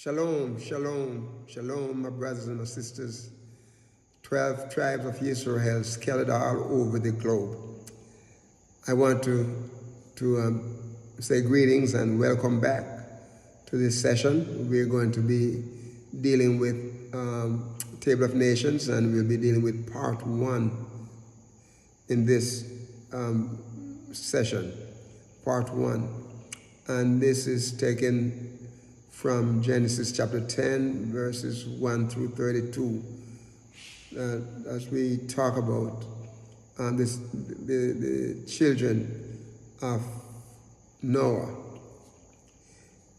Shalom, shalom, shalom, my brothers and my sisters. 12 tribes of Israel scattered all over the globe. I want to say greetings and welcome back to this session. We're going to be dealing with Table of Nations, and we'll be dealing with part 1 in this session, part 1. And this is taken from Genesis chapter 10, verses 1 through 32, as we talk about the children of Noah.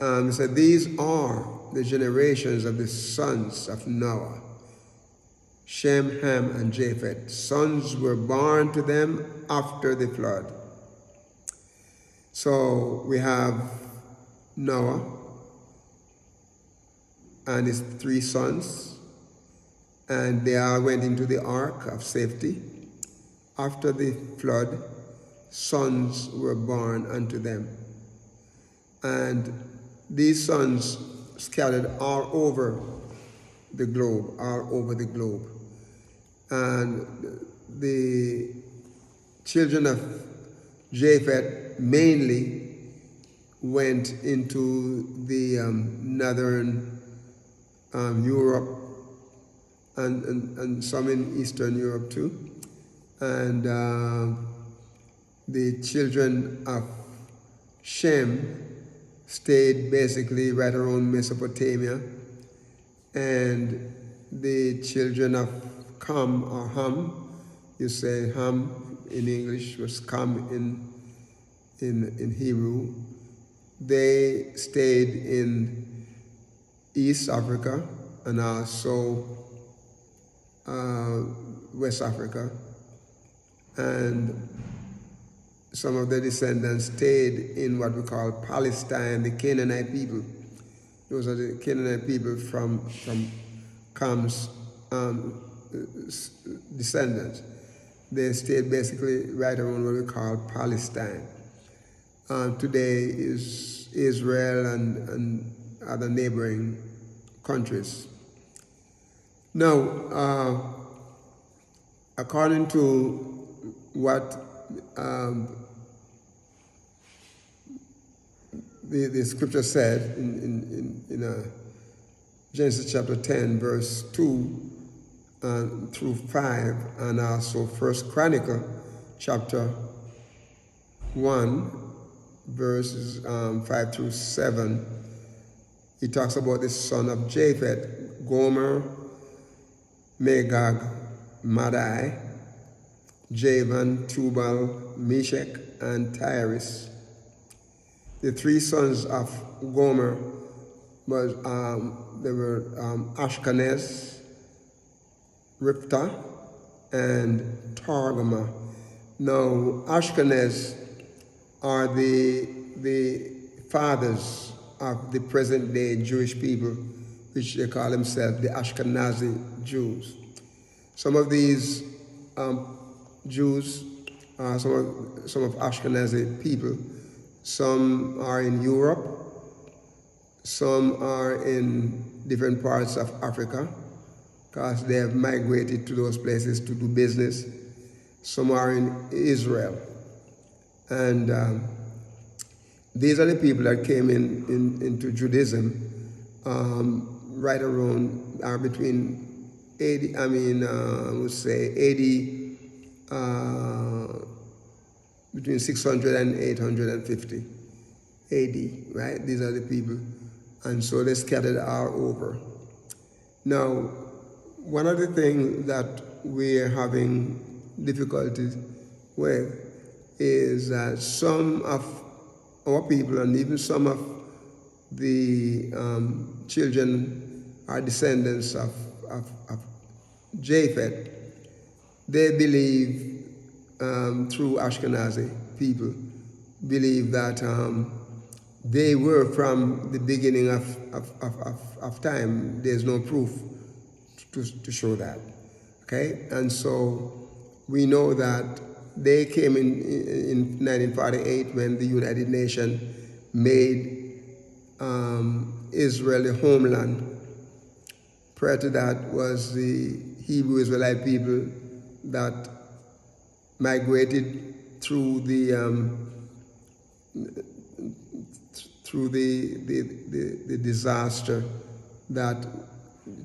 So these are the generations of the sons of Noah: Shem, Ham, and Japheth. Sons were born to them after the flood. So we have Noah and his 3 sons, and they all went into the ark of safety. After the flood, sons were born unto them. And these sons scattered all over the globe, And the children of Japheth mainly went into the northern Europe and some in Eastern Europe too. And the children of Shem stayed basically right around Mesopotamia, and the children of Ham, or Ham, you say Ham in English, was Ham in Hebrew. They stayed in East Africa and also West Africa, and some of the descendants stayed in what we call Palestine, the Canaanite people. Those are the Canaanite people from Ham's descendants. They stayed basically right around what we call Palestine. Today is Israel and other neighboring countries. Now, according to what the scripture said in Genesis chapter 10, verse 2 through 5, and also First Chronicle chapter 1, verses 5 through 7, he talks about the son of Japheth: Gomer, Magog, Madai, Javan, Tubal, Meshach, and Tyrus. The 3 sons of Gomer was they were Ashkenaz, Ripta, and Targama. Now, Ashkenaz are the fathers of the present-day Jewish people, which they call themselves the Ashkenazi Jews. Some of these Jews, some of Ashkenazi people, some are in Europe, some are in different parts of Africa, because they have migrated to those places to do business. Some are in Israel. And these are the people that came into Judaism right around, between 80, I would say 80, between 600 and 850 AD, right? These are the people. And so they scattered all over. Now, one of the things that we're having difficulties with is that some of our people, and even some of the children are descendants of Japheth. They believe, through Ashkenazi people, believe that they were from the beginning of time. There's no proof to show that. Okay? And so we know that they came in 1948 when the United Nations made Israel, the homeland. Prior to that was the Hebrew Israelite people that migrated through the disaster that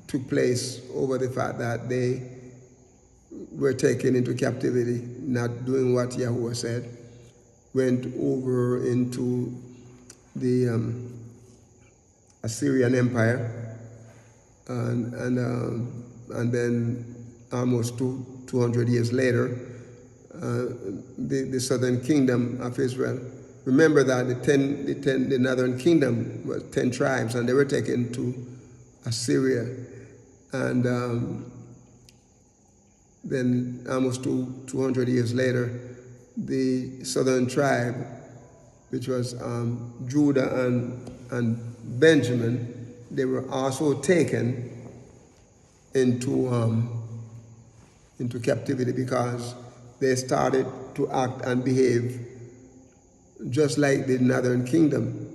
took place over the fact that they were taken into captivity, not doing what Yahuwah said, went over into the Assyrian Empire, and then almost 200 years later, the southern kingdom of Israel. Remember that the northern kingdom was 10 tribes, and they were taken to Assyria, and then almost 200 years later, the southern tribe, which was Judah and Benjamin, they were also taken into captivity because they started to act and behave just like the northern kingdom,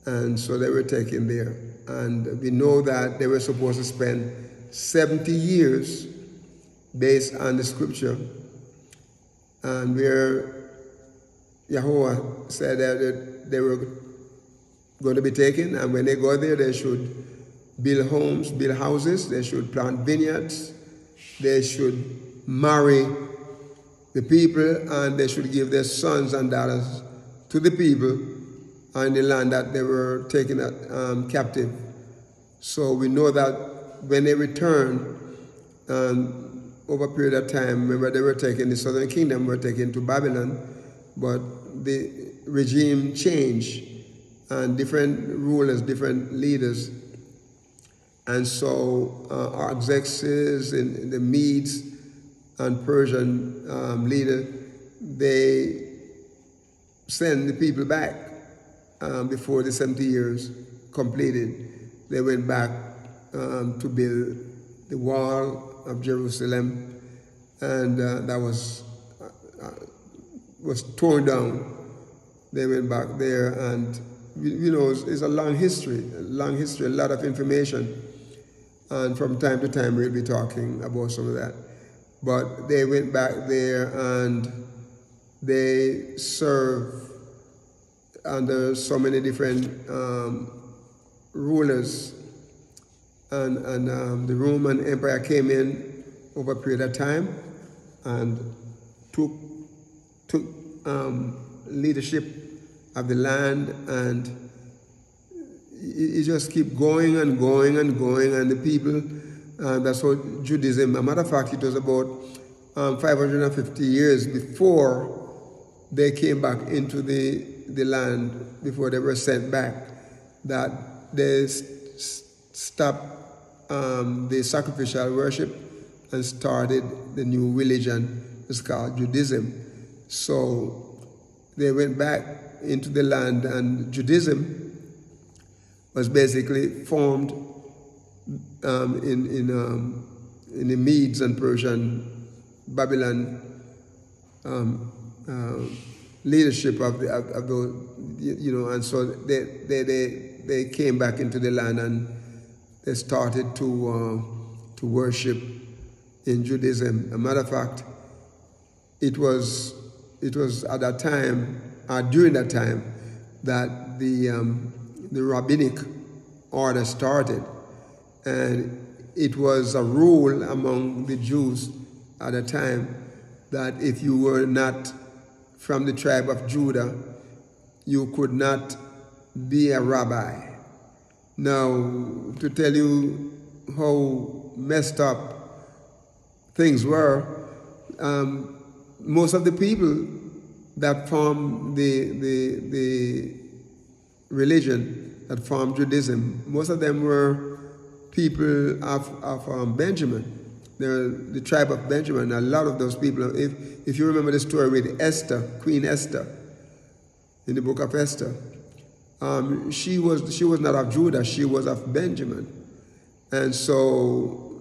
and so they were taken there. And we know that they were supposed to spend 70 years based on the scripture, and where Yahuwah said that they were going to be taken, and when they go there, they should build homes, build houses, they should plant vineyards, they should marry the people, and they should give their sons and daughters to the people in the land that they were taken captive. So we know that when they returned, over a period of time, remember they were taken, the southern kingdom were taken to Babylon, but the regime changed, and different rulers, different leaders. And so Artaxerxes and the Medes and Persian leader, they sent the people back before the 70 years completed. They went back to build the wall of Jerusalem, and that was torn down. They went back there, and it's a long history, a lot of information. And from time to time, we'll be talking about some of that. But they went back there, and they served under so many different rulers. And the Roman Empire came in over a period of time and took leadership of the land, and it just keep going and going and going, and the people, that's how Judaism, a matter of fact, it was about 550 years before they came back into the land, before they were sent back, that they stopped the sacrificial worship and started the new religion. It's called Judaism. So they went back into the land, and Judaism was basically formed in the Medes and Persian Babylon leadership of those, and so they came back into the land, and they started to worship in Judaism. A matter of fact, it was at that time, during that time, that the rabbinic order started, and it was a rule among the Jews at the time that if you were not from the tribe of Judah, you could not be a rabbi. Now, to tell you how messed up things were, most of the people that formed the religion, that formed Judaism, most of them were people of Benjamin. They're the tribe of Benjamin. A lot of those people, if you remember the story with Esther, Queen Esther, in the book of Esther, she was not of Judah, she was of Benjamin. And so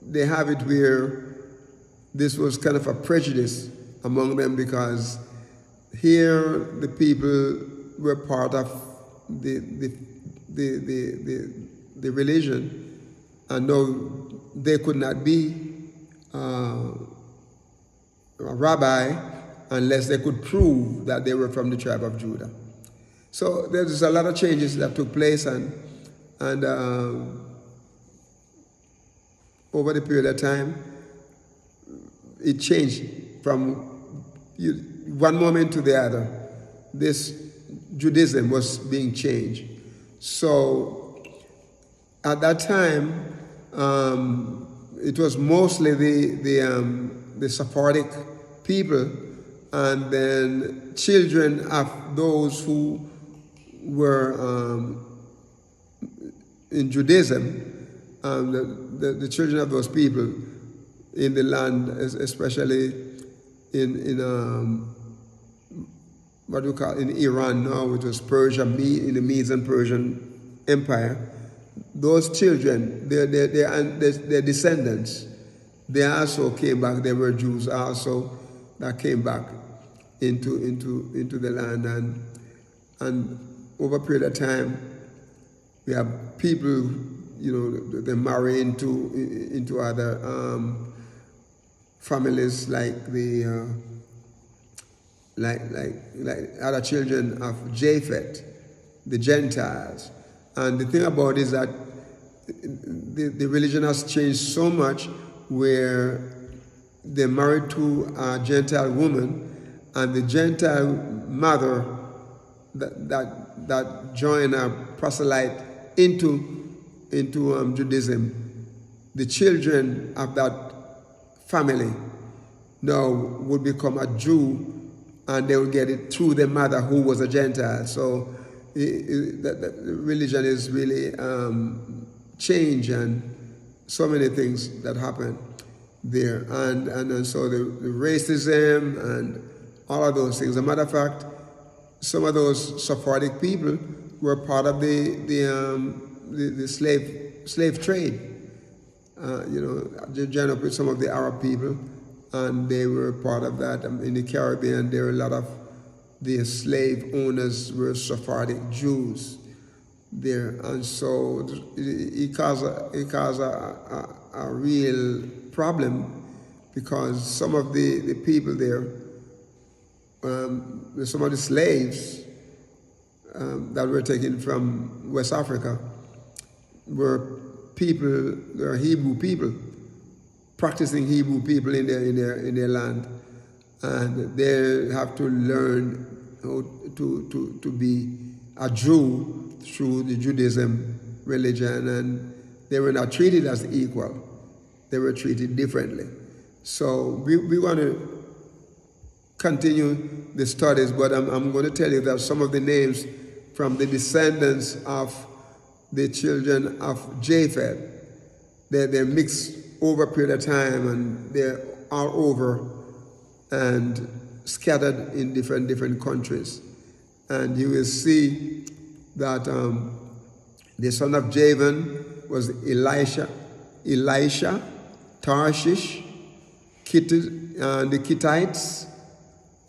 they have it where this was kind of a prejudice among them, because here the people were part of the the religion, and no, they could not be a rabbi unless they could prove that they were from the tribe of Judah. So there's a lot of changes that took place, and over the period of time, it changed from one moment to the other. This Judaism was being changed. So at that time, it was mostly the Sephardic people, and then children of those who were in Judaism, the children of those people in the land, especially in what we call in Iran now, which was Persia, in the Medes and Persian Empire. Those children, their descendants, they also came back. They were Jews also that came back into the land, and over a period of time, we have people, they marry into other families, like the like other children of Japheth, the Gentiles. And the thing about it is that the religion has changed so much, where they're married to a Gentile woman, and the Gentile mother that joined a proselyte into Judaism, the children of that family now would become a Jew, and they would get it through their mother, who was a Gentile. So the religion is really changed, and so many things that happen there, and so the racism and all of those things. As a matter of fact, some of those Sephardic people were part of the slave trade. They joined up with some of the Arab people, and they were part of that. In the Caribbean, there were a lot of the slave owners were Sephardic Jews there, and so it caused a real problem, because some of the people there, some of the slaves that were taken from West Africa were Hebrew people, practicing Hebrew people in their land, and they have to learn how to be a Jew through the Judaism religion, and they were not treated as equal. They were treated differently. So we want to continue the studies, but I'm going to tell you that some of the names from the descendants of the children of Japheth, they're mixed over a period of time, and they're all over and scattered in different countries. And you will see that the son of Javan was Elisha, Tarshish, the Kittites,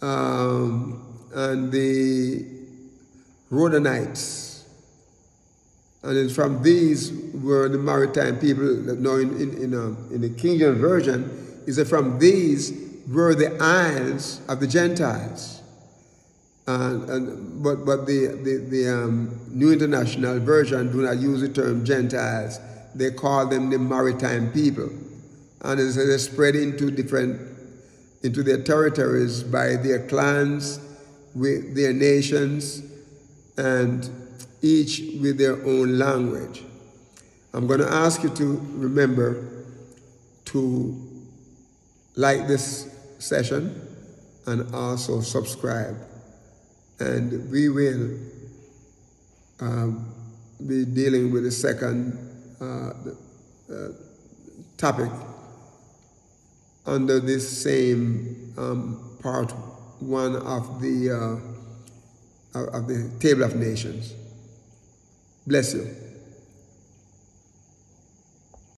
and the Rodanites. And then from these were the maritime people. Now in the King James Version, it said from these were the isles of the Gentiles. But the New International Version do not use the term Gentiles. They call them the maritime people. And they spread into their territories by their clans, with their nations, and each with their own language. I'm going to ask you to remember to like this session and also subscribe. And we will be dealing with the second topic under this same part one of the Table of Nations. Bless you.